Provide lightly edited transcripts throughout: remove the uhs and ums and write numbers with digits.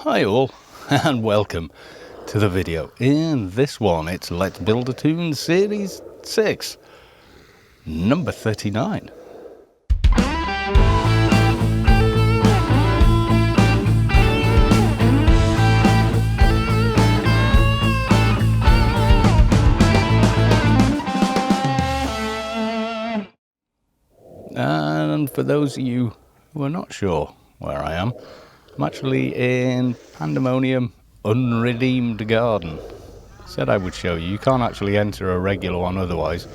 Hi all, and welcome to the video. In this one, it's Let's Build a Toon Series 6, number 39. And for those of you who are not sure where I am, I'm actually in Pandemonium Unredeemed Garden. Said I would show you. You can't actually enter a regular one otherwise.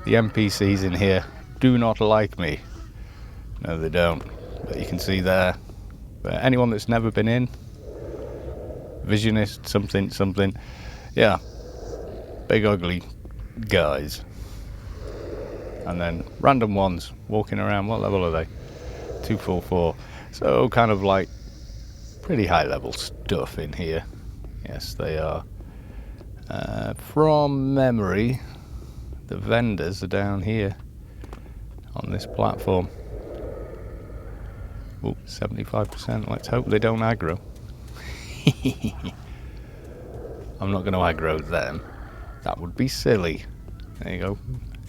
The NPCs in here do not like me. No, they don't. But you can see there. But anyone that's never been in, visionist, something. Yeah, big ugly guys. And then random ones walking around. What level are they? 244. So kind of like pretty high level stuff in here. Yes, they are. From memory, the vendors are down here on this platform. Oh, 75%. Let's hope they don't aggro. I'm not going to aggro them. That would be silly. There you go.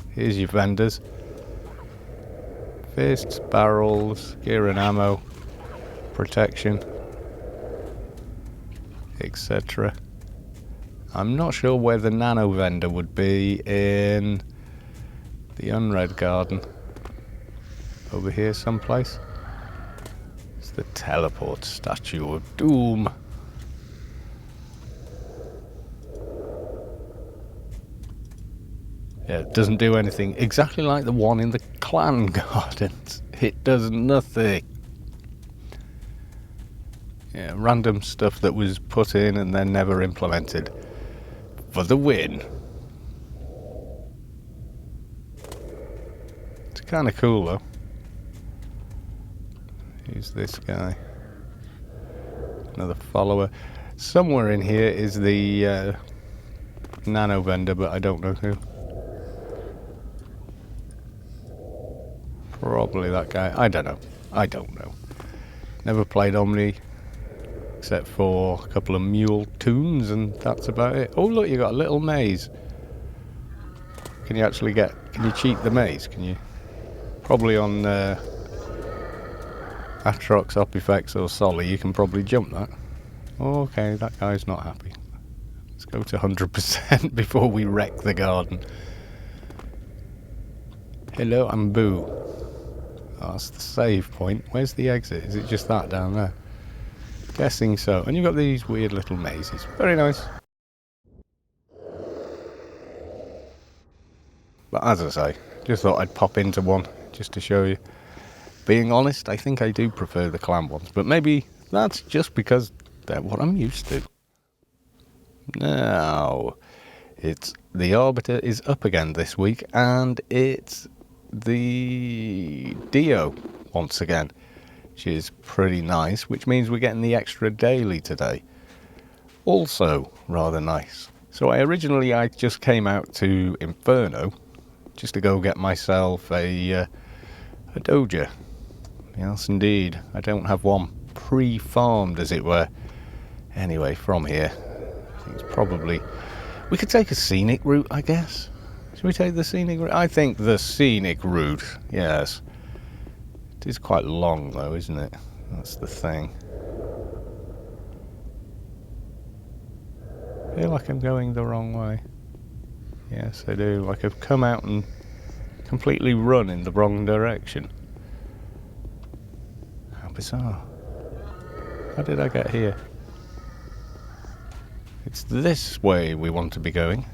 Here's your vendors. Fists, barrels, gear and ammo, protection, etc. I'm not sure where the nano vendor would be in the Unread Garden. Over here someplace. It's the teleport statue of doom. Yeah, it doesn't do anything. Exactly like the one in the clan gardens. It does nothing. Yeah, random stuff that was put in and then never implemented. For the win. It's kind of cool though. Who's this guy? Another follower. Somewhere in here is the nano vendor, but I don't know who. Probably that guy. I don't know. Never played Omni except for a couple of mule tunes, and that's about it. Oh look, you got a little maze. Can you cheat the maze? Can you? Probably on Atrox, Opifex or Solly, you can probably jump that. Okay, that guy's not happy. Let's go to 100% before we wreck the garden. Hello, I'm Boo. Oh, that's the save point. Where's the exit? Is it just that down there? Guessing so. And you've got these weird little mazes. Very nice. But as I say, just thought I'd pop into one just to show you. Being honest, I think I do prefer the clan ones. But maybe that's just because they're what I'm used to. Now, the Arbiter is up again this week, and it's the Dio once again, which is pretty nice, which means we're getting the extra daily today. Also rather nice. So I just came out to Inferno just to go get myself a Doja. Yes indeed, I don't have one pre-farmed as it were. Anyway, from here I think it's probably, we could take a scenic route, I guess. Should we take the scenic route? I think the scenic route, yes. It is quite long though, isn't it? That's the thing. I feel like I'm going the wrong way. Yes, I do. Like I've come out and completely run in the wrong direction. How bizarre. How did I get here? It's this way we want to be going.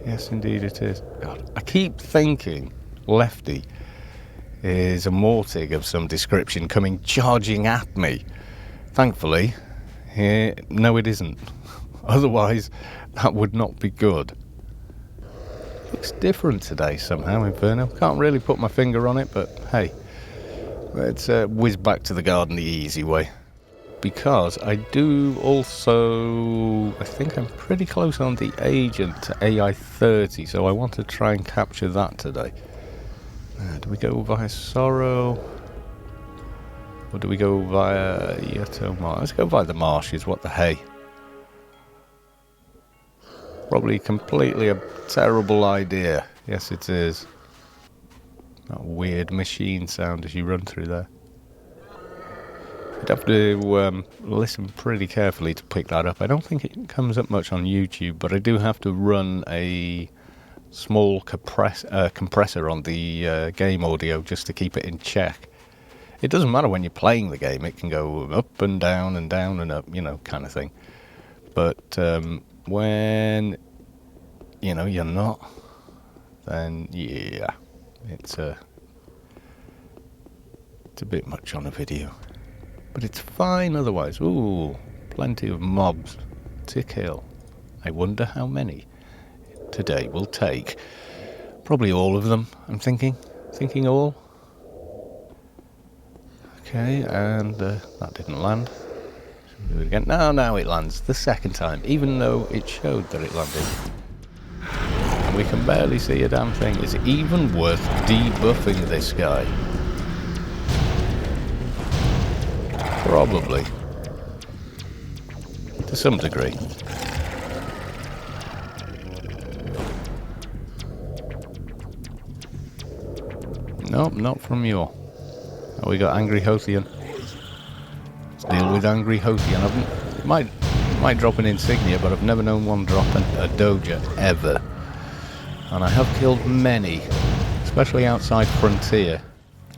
Yes, indeed it is. God, I keep thinking Lefty is a Mortig of some description coming charging at me. Thankfully, no it isn't. Otherwise, that would not be good. Looks different today somehow, Inferno. Can't really put my finger on it, but hey. Let's whiz back to the garden the easy way. Because I do also, I think I'm pretty close on the agent to AI 30, so I want to try and capture that today. Do we go via Sorrow? Or do we go via Yatomar? Let's go via the marshes. What the hey? Probably completely a terrible idea. Yes, it is. That weird machine sound as you run through there. You'd have to listen pretty carefully to pick that up. I don't think it comes up much on YouTube, but I do have to run a small compressor on the game audio just to keep it in check. It doesn't matter when you're playing the game. It can go up and down and up, you know, kind of thing. But when, you know, you're not, then yeah, it's a bit much on a video. But it's fine otherwise. Ooh, plenty of mobs to kill. I wonder how many today will take. Probably all of them, I'm thinking. Thinking all. Okay, and that didn't land. Should we do it again? No, now it lands the second time, even though it showed that it landed. And we can barely see a damn thing. Is it even worth debuffing this guy? Probably. To some degree. Nope, not from you. Oh, we got Angry Hothian. Let's deal with Angry Hothian. Might drop an insignia, but I've never known one drop a doja ever. And I have killed many, especially outside Frontier.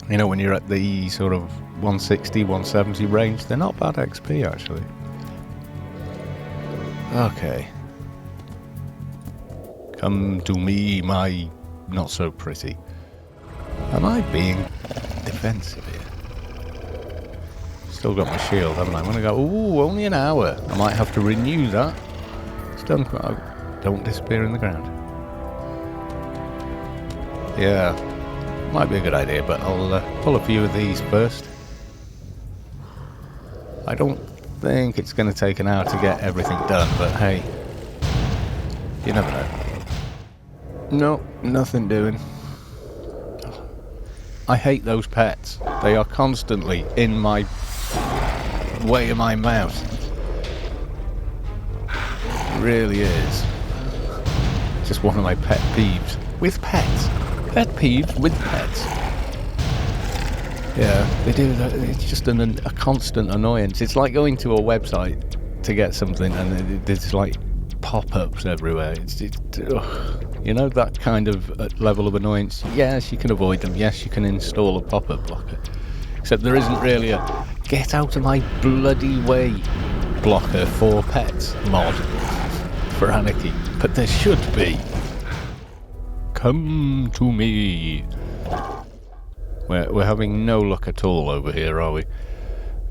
You know, when you're at the sort of 160, 170 range, they're not bad XP actually. Okay. Come to me, my not so pretty. Am I being defensive here? Still got my shield, haven't I? I'm gonna go, ooh, only an hour. I might have to renew that. Stun, don't disappear in the ground. Yeah, might be a good idea, but I'll pull a few of these first. I don't think it's going to take an hour to get everything done, but hey, you never know. No, nothing doing. I hate those pets. They are constantly in my way of my mouth. It really is. Just one of my pet peeves. With pets. Pet peeves with pets. Yeah, they do that. It's just a constant annoyance. It's like going to a website to get something and there's like pop-ups everywhere. It's you know, that kind of level of annoyance. Yes, you can avoid them. Yes, you can install a pop-up blocker. Except there isn't really a get out of my bloody way blocker for pets mod for Anarchy. But there should be. Come to me. We're having no luck at all over here, are we?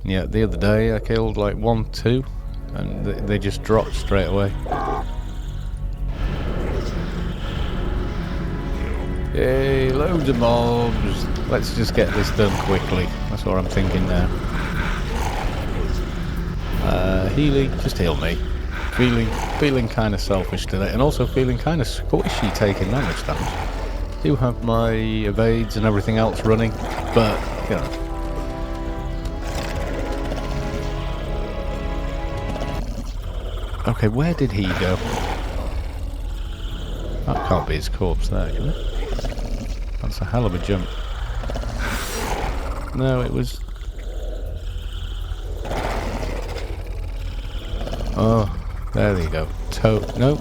Yeah, the other day I killed like 1, 2, and they just dropped straight away. Yay, loads of mobs. Let's just get this done quickly. That's what I'm thinking now. Healy, just heal me. Feeling kind of selfish today, and also feeling kind of squishy taking damage. Do have my evades and everything else running, but you know. Okay, where did he go? That can't be his corpse there, can it? That's a hell of a jump. No, it was... Oh, there you go. Nope.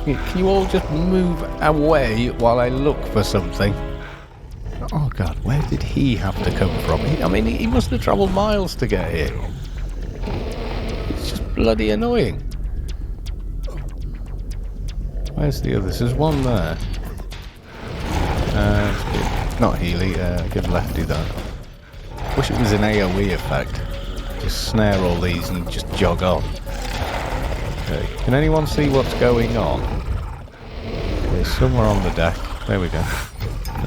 Can you all just move away while I look for something? Oh god, where did he have to come from? I mean, he must have travelled miles to get here. It's just bloody annoying. Where's the others? There's one there. Not Healy, give Lefty that. Wish it was an AoE effect. Just snare all these and just jog on. Okay, can anyone see what's going on? Okay, somewhere on the deck. There we go.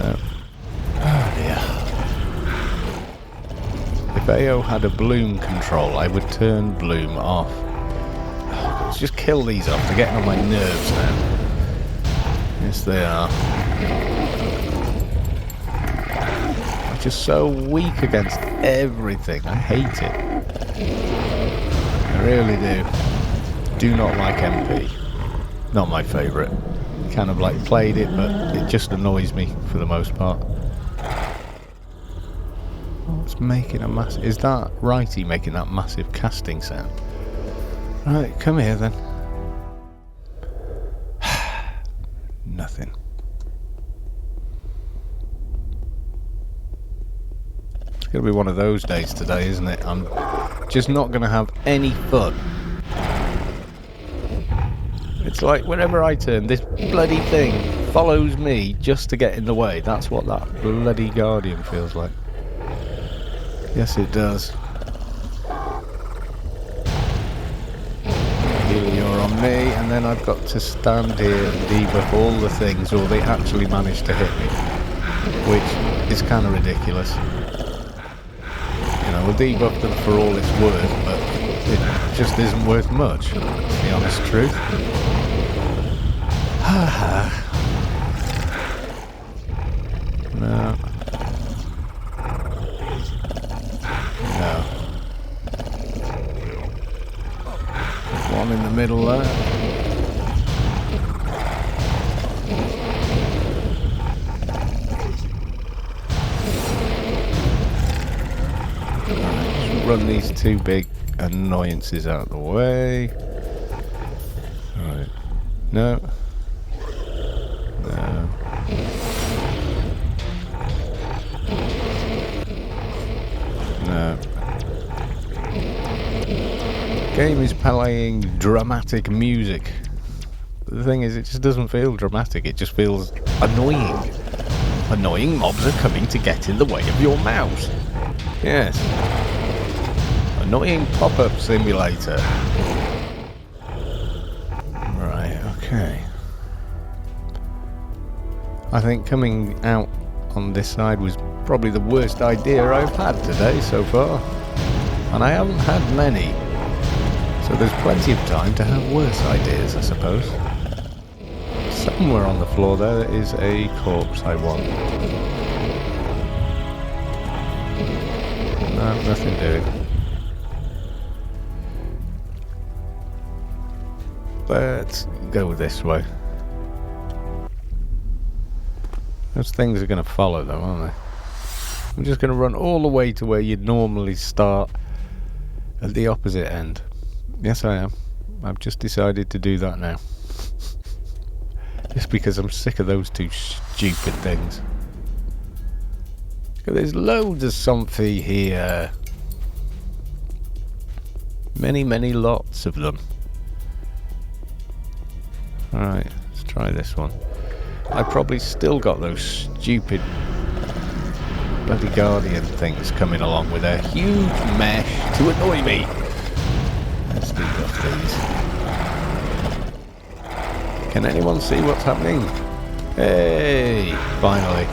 No. Oh dear. If AO had a bloom control, I would turn bloom off. Let's just kill these off. They're getting on my nerves now. Yes, they are. just so weak against everything. I hate it. I really do. Do not like MP. Not my favourite. Kind of like played it, but it just annoys me for the most part. What's making a massive... Is that righty making that massive casting sound? Right, come here then. Nothing. It's going to be one of those days today, isn't it? I'm just not going to have any fun. It's like whenever I turn, this bloody thing follows me just to get in the way. That's what that bloody Guardian feels like. Yes, it does. You're on me, and then I've got to stand here and debuff all the things, or they actually manage to hit me, which is kind of ridiculous. You know, we'll debuff them for all it's worth, but it just isn't worth much, that's the honest truth. No. No. One in the middle there. Right, run these two big annoyances out of the way. Right. No. No. No. Game is playing dramatic music. The thing is, it just doesn't feel dramatic, it just feels annoying. Annoying mobs are coming to get in the way of your mouse. Yes. Annoying pop-up simulator. Right, okay. I think coming out on this side was probably the worst idea I've had today so far. And I haven't had many. So there's plenty of time to have worse ideas, I suppose. Somewhere on the floor there is a corpse I want. No, nothing doing. Let's go this way. Those things are going to follow them, aren't they? I'm just going to run all the way to where you'd normally start at the opposite end. Yes, I am. I've just decided to do that now. Just because I'm sick of those two stupid things. There's loads of something here. Many, many lots of them. Alright, let's try this one. I probably still got those stupid bloody Guardian things coming along with a huge mesh to annoy me. Let's debuff these. Can anyone see what's happening? Hey, finally.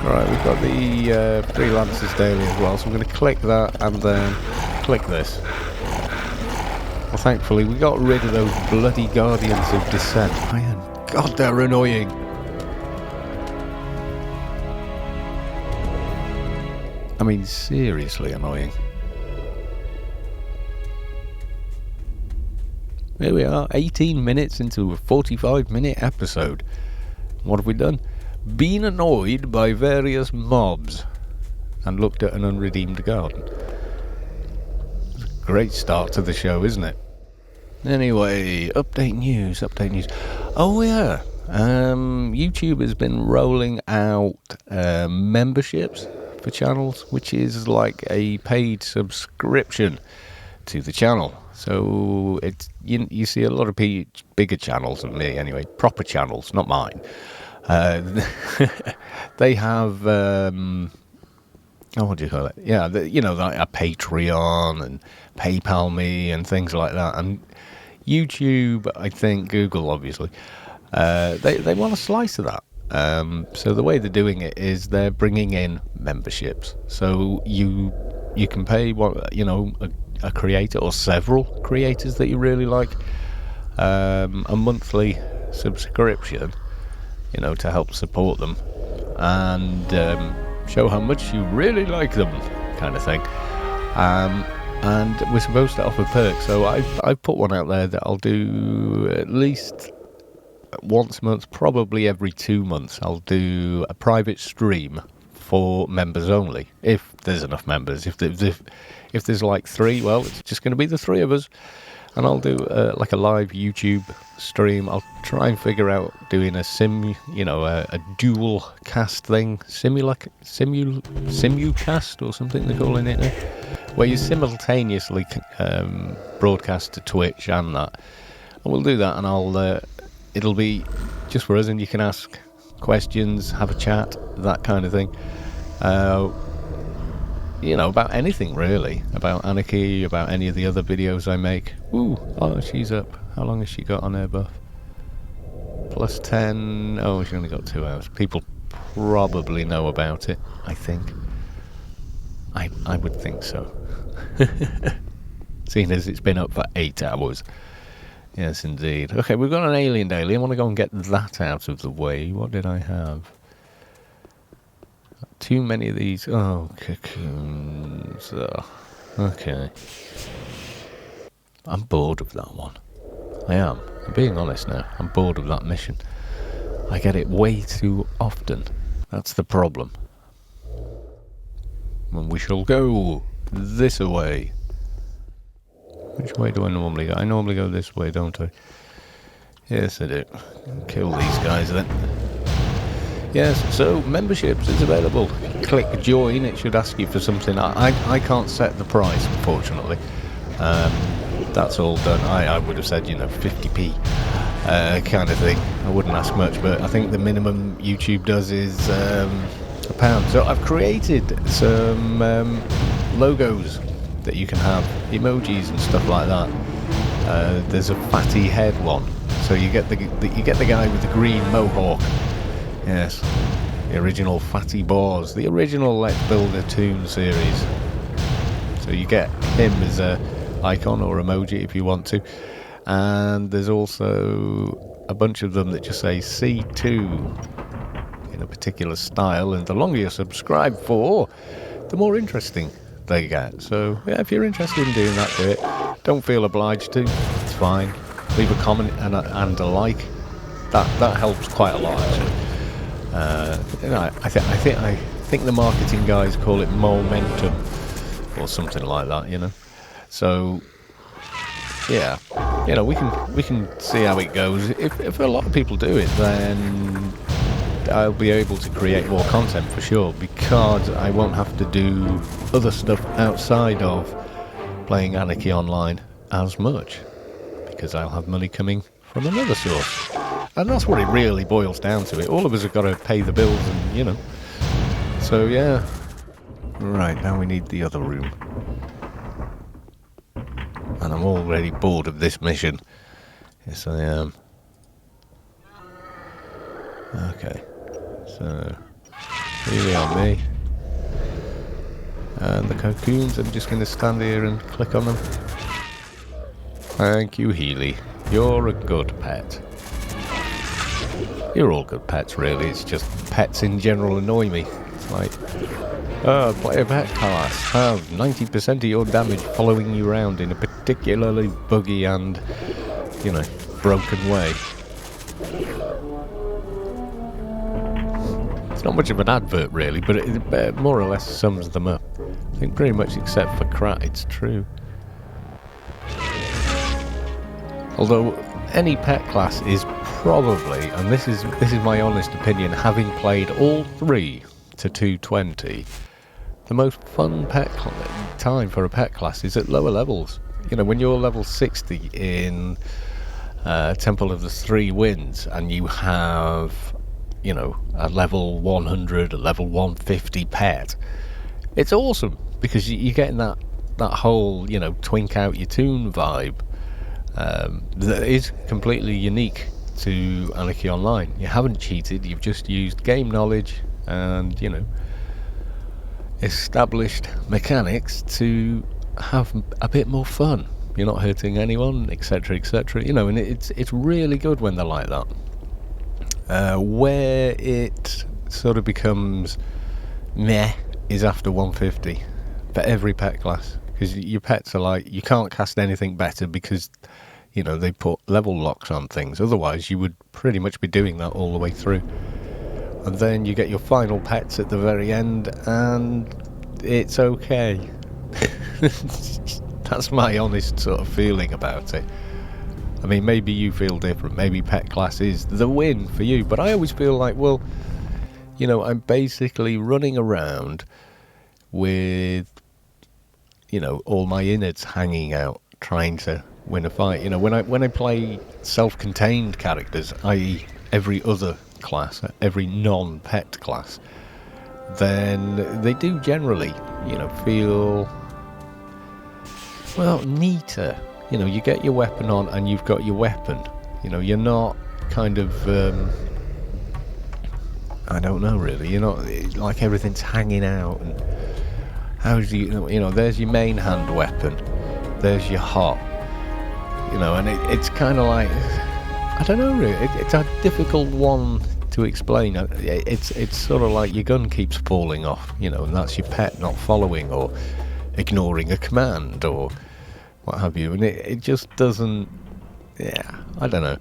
Right, we've got the Freelancers Daily as well, so I'm going to click that and then click this. Well, thankfully we got rid of those bloody Guardians of Descent. God, they're annoying. I mean, seriously annoying. Here we are, 18 minutes into a 45-minute episode. What have we done? Been annoyed by various mobs and looked at an unredeemed garden. Great start to the show, isn't it? Anyway, update news. Oh yeah, YouTube has been rolling out memberships for channels, which is like a paid subscription to the channel. So it's you see a lot of bigger channels than me anyway, proper channels, not mine. They have what do you call it? Yeah, like a Patreon and PayPal me and things like that. And YouTube, I think, Google obviously, they want a slice of that. So the way they're doing it is they're bringing in memberships. So you can pay a creator or several creators that you really like a monthly subscription, to help support them, and show how much you really like them, kind of thing. And we're supposed to offer perks, so I've put one out there that I'll do at least once a month, probably every 2 months. I'll do a private stream for members only, if there's enough members. If there's like 3, well, it's just going to be the 3 of us, and I'll do like a live YouTube stream. I'll try and figure out doing a a dual cast thing, simulcast or something they're calling it now, where you simultaneously broadcast to Twitch and that. And we'll do that, and it'll be just for us, and you can ask questions, have a chat, that kind of thing. About anything really, about Anarchy, about any of the other videos I make. Ooh, oh, she's up. How long has she got on her buff? +10. Oh, she's only got 2 hours. People probably know about it, I think. I would think so. Seeing as it's been up for 8 hours. Yes, indeed. Okay, we've got an alien daily. I want to go and get that out of the way. What did I have? Too many of these. Oh, cocoons. Okay. I'm bored of that one. I am. I'm being honest now. I'm bored of that mission. I get it way too often. That's the problem. And we shall go this way. Which way do I normally go? I normally go this way, don't I? Yes, I do. Kill these guys then. Yes, so memberships is available. If you click join, it should ask you for something. I can't set the price, unfortunately. That's all done. I would have said, 50p kind of thing. I wouldn't ask much, but I think the minimum YouTube does is £1. So I've created some logos that you can have, emojis and stuff like that. There's a fatty head one, so you get the guy with the green mohawk. Yes, the original Fatty Boars, the original Let's Build a Toon series. So you get him as a icon or emoji if you want to. And there's also a bunch of them that just say C2 in a particular style, and the longer you're subscribed for, the more interesting they get. So yeah, if you're interested in doing that, do it. Don't feel obliged to. It's fine. Leave a comment and a like. That helps quite a lot, actually. I think the marketing guys call it momentum or something like that, So yeah, we can see how it goes. If a lot of people do it, then I'll be able to create more content for sure, because I won't have to do other stuff outside of playing Anarchy Online as much, because I'll have money coming from another source. And that's what it really boils down to. All of us have got to pay the bills, and so yeah. Right, now we need the other room, and I'm already bored of this mission. Yes, I am. Okay, so really on me, and the cocoons, I'm just going to stand here and click on them. Thank you, Healy. You're a good pet. You're all good pets, really. It's just pets in general annoy me. It's like, play a pet class. Have 90% of your damage following you around in a particularly buggy and, broken way. It's not much of an advert, really, but it more or less sums them up. I think pretty much except for Krat, it's true. Although any pet class is probably, and this is my honest opinion, having played all 3 to 220, the most fun time for a pet class is at lower levels. When you're level 60 in Temple of the Three Winds, and you have, a level 100, a level 150 pet, it's awesome, because you're getting that whole, twink out your toon vibe. That is completely unique to Anarchy Online. You haven't cheated, you've just used game knowledge and, established mechanics to have a bit more fun. You're not hurting anyone, etc, etc, and it's really good when they're like that. Where it sort of becomes meh is after 150 for every pet class, because your pets are like, you can't cast anything better because, you know, they put level locks on things. Otherwise you would pretty much be doing that all the way through. And then you get your final pets at the very end, and it's okay. That's my honest sort of feeling about it. I mean, maybe you feel different. Maybe pet class is the win for you. But I always feel like, well, you know, I'm basically running around with, you know, all my innards hanging out, trying to win a fight. You know, when I play self-contained characters, i.e. every other class, every non-pet class, then they do generally, you know, feel, well, neater. You know, you get your weapon on and you've got your weapon. You know, you're not kind of, I don't know really, you're not, like everything's hanging out. And how do you know, there's your main hand weapon, there's your hot, you know, and it's kind of like, I don't know really, it's a difficult one to explain. It's sort of like your gun keeps falling off, you know, and that's your pet not following or ignoring a command or what have you, and it just doesn't, yeah, I don't know.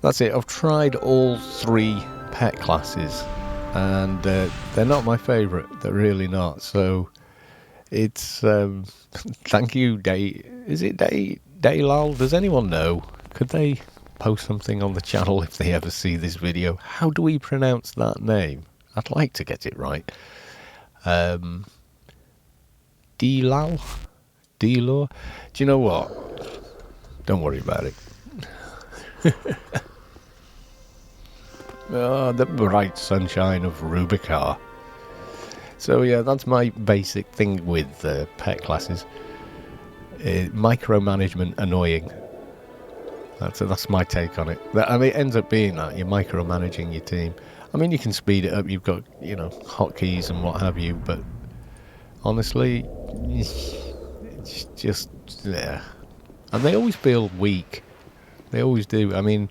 That's it. I've tried all three pet classes, and they're not my favourite. They're really not. So it's thank you, Is it Daylal? Does anyone know? Could they post something on the channel if they ever see this video? How do we pronounce that name? I'd like to get it right. Delal? D-Law? Do you know what? Don't worry about it. Oh, the bright sunshine of Rubicon. So yeah, that's my basic thing with pet classes. Micromanagement annoying. That's my take on it. I mean, it ends up being that you're micromanaging your team. I mean, you can speed it up. You've got, you know, hotkeys and what have you, but honestly, it's just, yeah. And they always feel weak. They always do. I mean,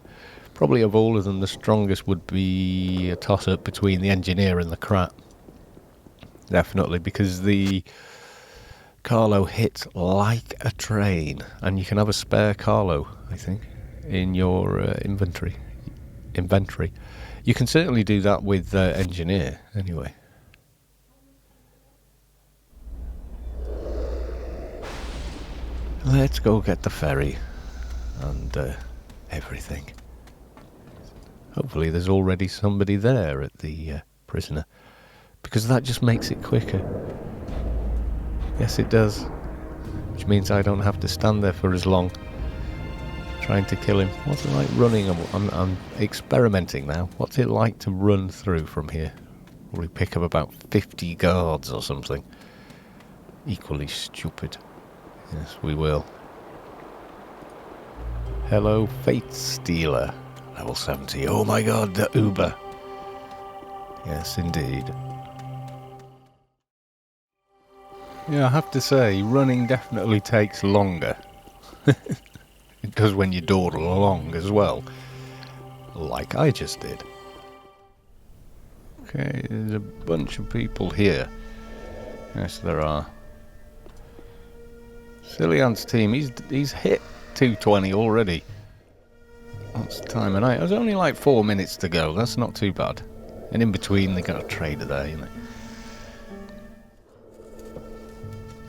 probably of all of them, the strongest would be a toss-up between the engineer and the crap. Definitely, because the Carlo hits like a train, and you can have a spare Carlo, I think, in your inventory. You can certainly do that with engineer, anyway. Let's go get the ferry and everything. Hopefully there's already somebody there at the prisoner, because that just makes it quicker. Yes, it does. Which means I don't have to stand there for as long trying to kill him. What's it like running? I'm experimenting now. What's it like to run through from here? Probably pick up about 50 guards or something. Equally stupid. Yes, we will. Hello, Fate Stealer. Level 70. Oh my god, the Uber. Yes, indeed. Yeah, I have to say, running definitely takes longer. It does when you dawdle along as well. Like I just did. Okay, there's a bunch of people here. Yes, there are. Cillian's team, he's hit 220 already. What's the time of night? There's only like 4 minutes to go. That's not too bad. And in between, they got a trader there, you know.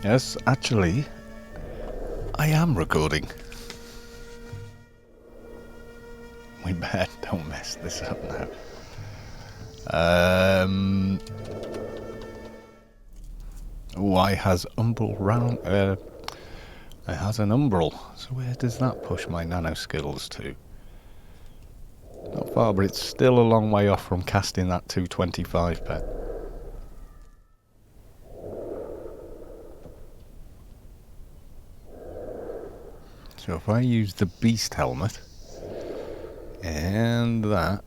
Yes, actually, I am recording. We better don't mess this up now. Oh, I has umbral round. I has an umbral. So where does that push my nano skills to? Not far, but it's still a long way off from casting that 225 pet. So if I use the beast helmet and that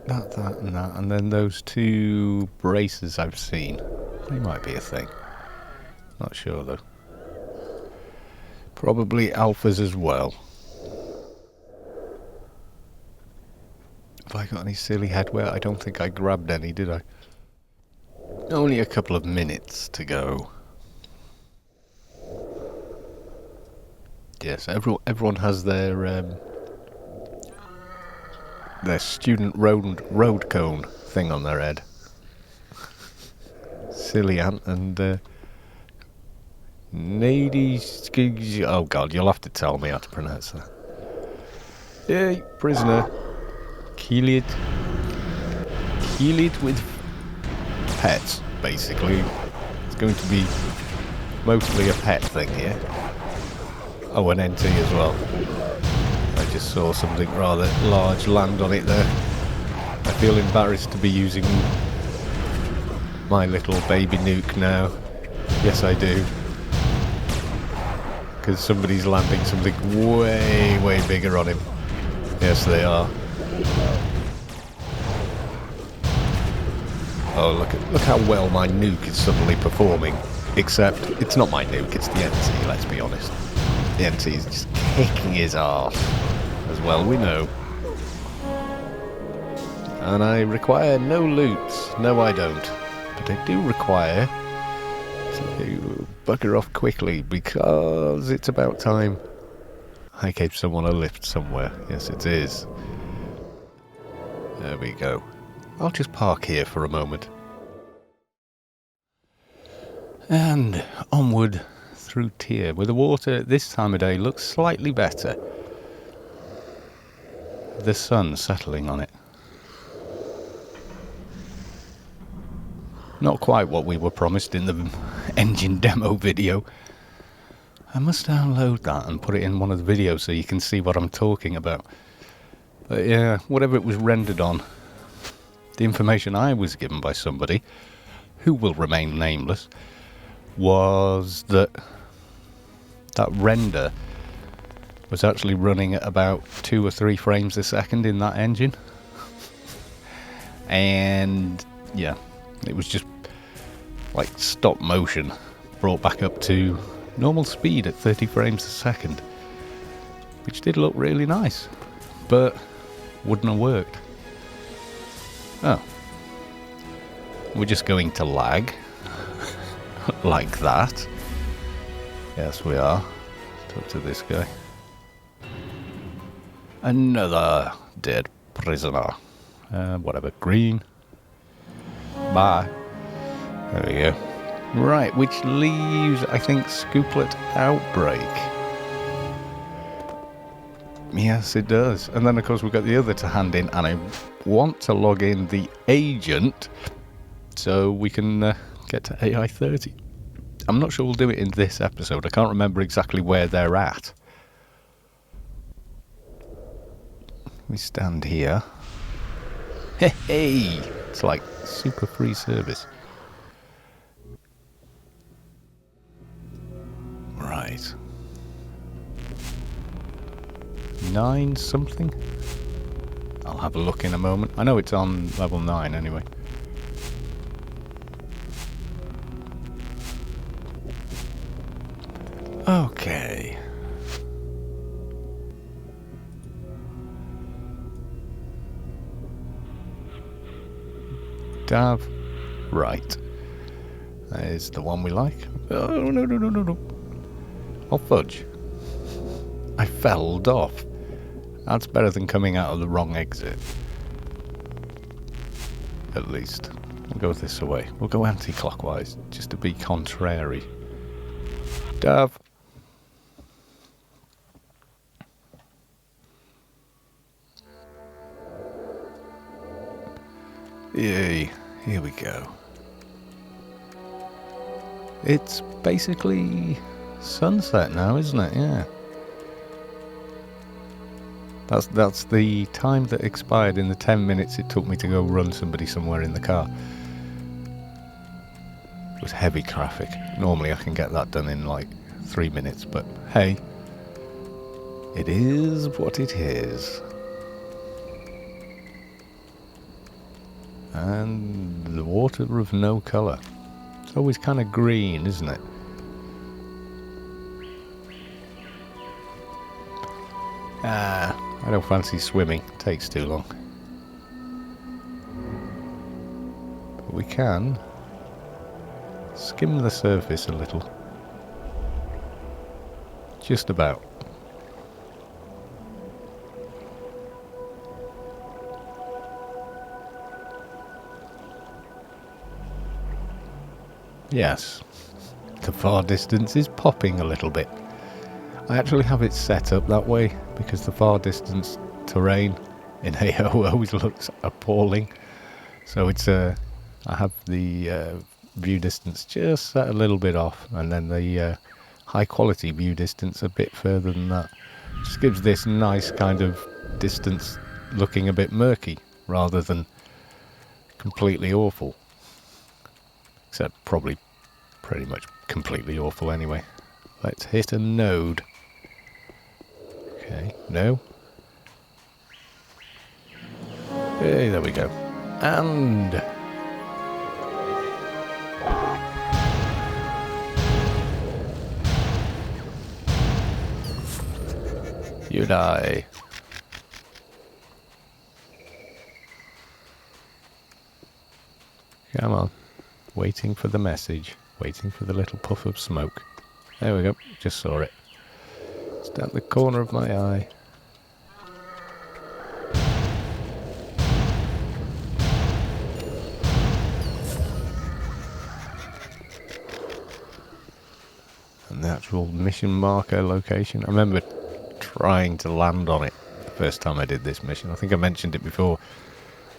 and that, and then those two braces I've seen, they might be a thing. Not sure though. Probably alphas as well. Have I got any silly headwear? I don't think I grabbed any, did I? Only a couple of minutes to go. Yes, everyone has their student road cone thing on their head. Silly ant and Nady. Oh God, you'll have to tell me how to pronounce that. Hey, prisoner. Kill it with pets, basically. It's going to be mostly a pet thing here. Oh, an NT as well. I just saw something rather large land on it there. I feel embarrassed to be using my little baby nuke now. Yes, I do. Because somebody's landing something way bigger on him. Yes, they are. Oh, look how well my nuke is suddenly performing. Except, it's not my nuke, it's the NT, let's be honest. The NT is just kicking his arse. As well we know. And I require no loot. No, I don't. But I do require to bugger off quickly, because it's about time I gave someone a lift somewhere. Yes, it is. There we go. I'll just park here for a moment. And onward through Tier, where the water this time of day looks slightly better. The sun settling on it. Not quite what we were promised in the engine demo video. I must download that and put it in one of the videos so you can see what I'm talking about. But yeah, whatever it was rendered on, the information I was given by somebody, who will remain nameless, was that render was actually running at about 2 or 3 frames a second in that engine. And yeah, it was just like stop motion brought back up to normal speed at 30 frames a second, which did look really nice, but wouldn't have worked. Oh, we're just going to lag like that. Yes, we are. Talk to this guy. Another dead prisoner. Whatever, green. Bye. There we go. Right, which leaves, I think, Scooplet Outbreak. Yes, it does. And then, of course, we've got the other to hand in, and I want to log in the agent so we can get to AI 30. I'm not sure we'll do it in this episode. I can't remember exactly where they're at. We stand here. Hey! It's like super free service. Right. 9 something? I'll have a look in a moment. I know it's on level 9 anyway. Okay. Dav. Right. That is the one we like. Oh, no. Oh, fudge. I felled off. That's better than coming out of the wrong exit. At least. We'll go this way. We'll go anti-clockwise, just to be contrary. Dav. Yay. Here we go. It's basically sunset now, isn't it? Yeah. That's the time that expired in the 10 minutes it took me to go run somebody somewhere in the car. It was heavy traffic. Normally I can get that done in like 3 minutes, but hey, it is what it is. And the water of no colour. It's always kind of green, isn't it? I don't fancy swimming. It takes too long. But we can skim the surface a little. Just about. Yes, the far distance is popping a little bit. I actually have it set up that way because the far distance terrain in AO always looks appalling. So it's I have the view distance just set a little bit off, and then the high quality view distance a bit further than that. Just gives this nice kind of distance looking a bit murky rather than completely awful. Except probably pretty much completely awful anyway. Let's hit a node. Okay, no. Hey, there we go. And you die. Come on. Waiting for the message. Waiting for the little puff of smoke. There we go. Just saw it. It's down the corner of my eye. And the actual mission marker location. I remember trying to land on it the first time I did this mission. I think I mentioned it before.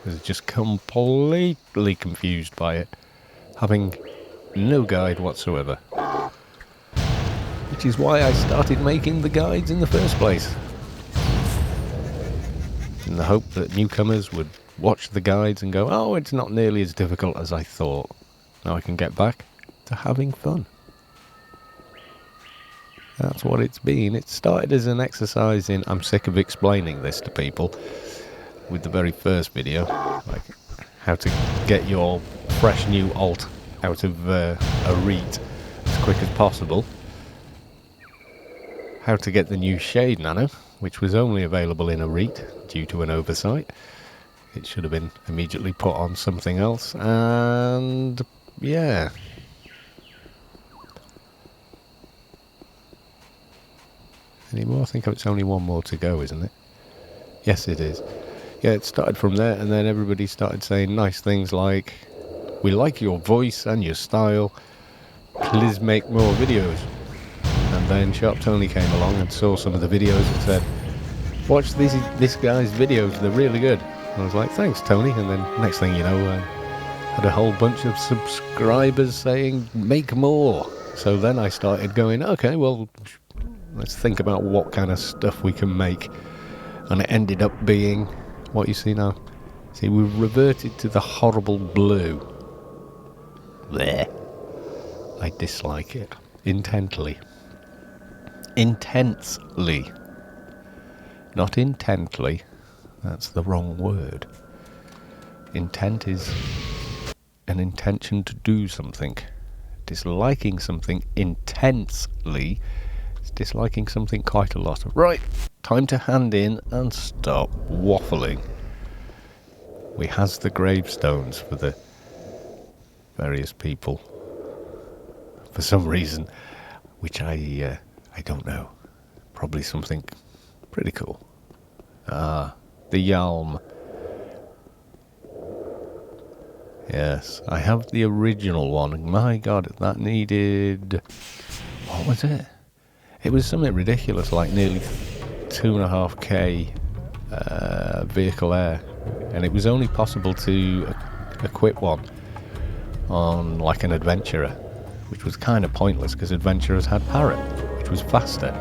I was just completely confused by it. Having no guide whatsoever. Which is why I started making the guides in the first place. In the hope that newcomers would watch the guides and go, oh, it's not nearly as difficult as I thought. Now I can get back to having fun. That's what it's been. It started as an exercise in, I'm sick of explaining this to people, with the very first video, like how to get your fresh new alt out of a reet as quick as possible. How to get the new Shade Nano, which was only available in a reet due to an oversight. It should have been immediately put on something else, and yeah. Any more? I think it's only one more to go, isn't it? Yes, it is. Yeah, it started from there, and then everybody started saying nice things like, we like your voice and your style, please make more videos. And then Sharp Tony came along and saw some of the videos and said, watch this guy's videos, they're really good. And I was like, thanks Tony. And then next thing you know, I had a whole bunch of subscribers saying, make more. So then I started going, okay, well, let's think about what kind of stuff we can make. And it ended up being what you see now. See, we've reverted to the horrible blue. There. I dislike it. Intently. Intensely. Not intently. That's the wrong word. Intent is an intention to do something. Disliking something intensely is disliking something quite a lot. Right, time to hand in and stop waffling. We has the gravestones for the various people. For some reason, which I don't know. Probably something pretty cool. Ah, the Yalm. Yes, I have the original one. My God, that needed... What was it? It was something ridiculous, like nearly 2.5k vehicle air. And it was only possible to equip one on like an adventurer, which was kind of pointless because adventurers had Parrot, which was faster.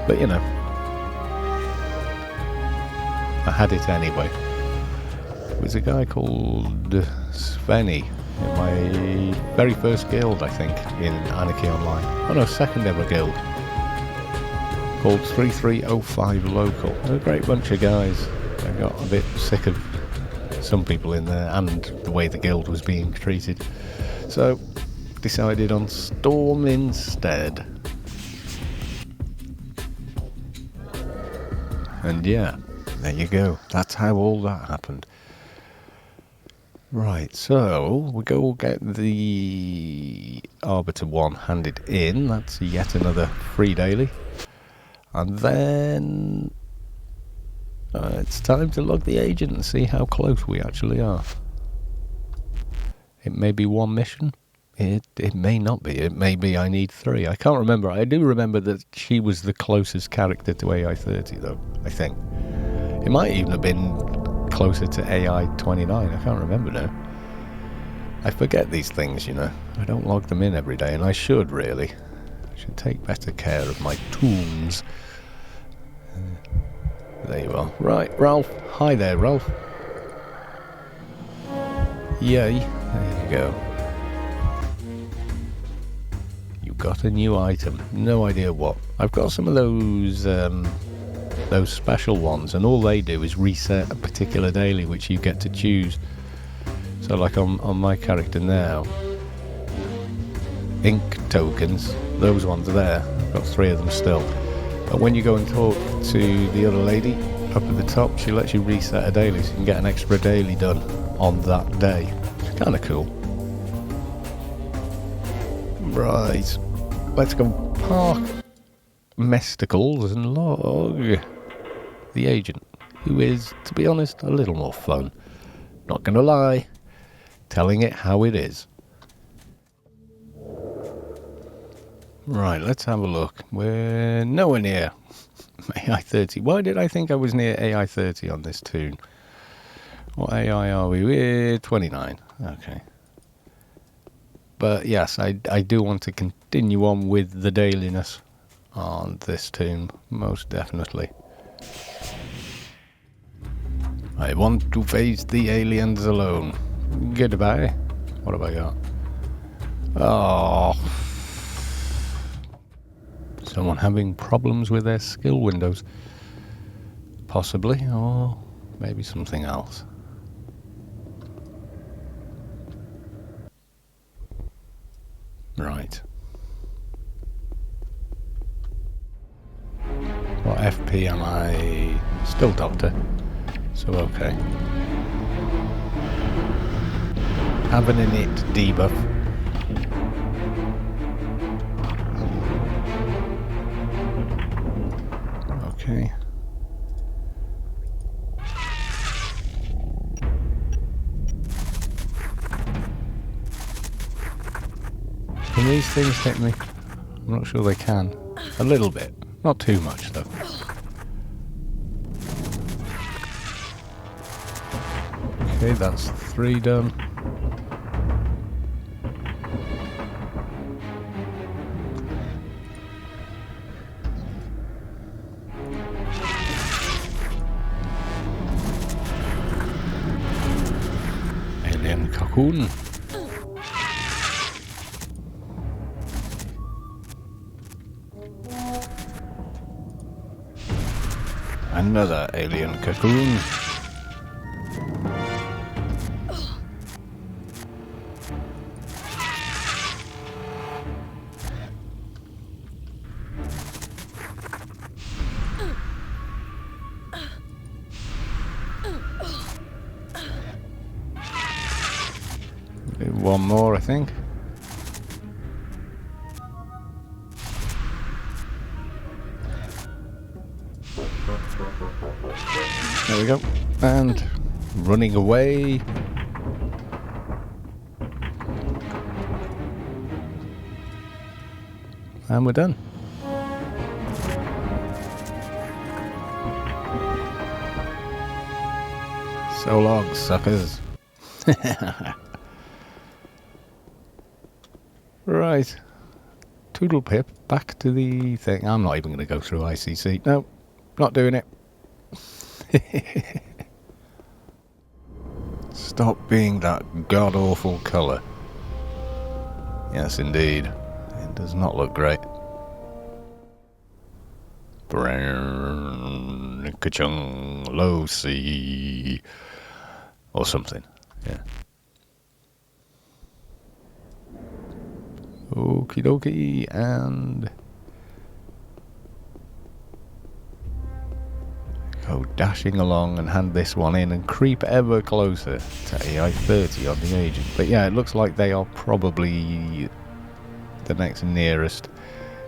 But you know, I had it anyway. It was a guy called Svenny in my very first guild, I think, in Anarchy Online. Oh no, second ever guild, called 3305 Local. They're a great bunch of guys. I got a bit sick of some people in there and the way the guild was being treated, so decided on Storm instead. And yeah, there you go. That's how all that happened. Right, so we go get the Arbiter 1 handed in. That's yet another free daily. And then it's time to log the agent and see how close we actually are. It may be one mission. It may not be. It may be I need 3. I can't remember. I do remember that she was the closest character to AI-30, though, I think. It might even have been closer to AI-29. I can't remember now. I forget these things, you know. I don't log them in every day, and I should, really. I should take better care of my tombs. There you are. Right, Ralph. Hi there, Ralph. Yay. There you go. You got a new item. No idea what. I've got some of those special ones, and all they do is reset a particular daily which you get to choose. So like on my character now, ink tokens, those ones are there. I've got 3 of them still. But when you go and talk to the other lady up at the top, she lets you reset a daily, so you can get an extra daily done on that day. It's kind of cool. Right, let's go park Mesticles and log the agent, who is, to be honest, a little more fun. Not gonna lie, telling it how it is. Right, let's have a look. We're nowhere near AI-30. Why did I think I was near AI-30 on this tune? What AI are we? We're 29. Okay. But yes, I do want to continue on with the dailiness on this tune, most definitely. I want to face the aliens alone. Goodbye. What have I got? Oh. Someone having problems with their skill windows. Possibly, or maybe something else. Right. What FP am I? Still Doctor. So okay. Have an init debuff. Okay. Can these things hit me? I'm not sure they can. A little bit. Not too much though. Okay, that's 3 done. Alien cocoon. Another alien cocoon. One more, I think. There we go. And running away. And we're done. So long, suckers. Right. Toodle pip, back to the thing. I'm not even going to go through ICC. No, not doing it. Stop being that god-awful colour. Yes, indeed. It does not look great. Brown, ka-chung, low C, or something. Yeah. Okie dokie, and go dashing along and hand this one in and creep ever closer to AI-30 on the agent. But yeah, it looks like they are probably the next nearest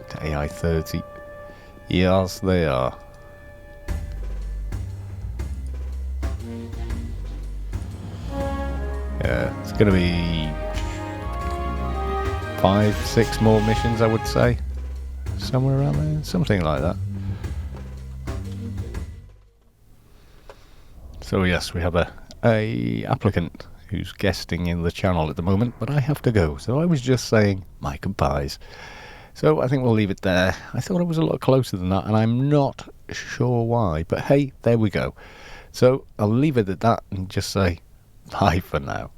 to AI-30. Yes, they are. Yeah, it's going to be 5-6 more missions, I would say. Somewhere around there, something like that. So yes, we have a applicant who's guesting in the channel at the moment, but I have to go. So I was just saying my goodbyes. So I think we'll leave it there. I thought it was a lot closer than that, and I'm not sure why. But hey, there we go. So I'll leave it at that and just say bye for now.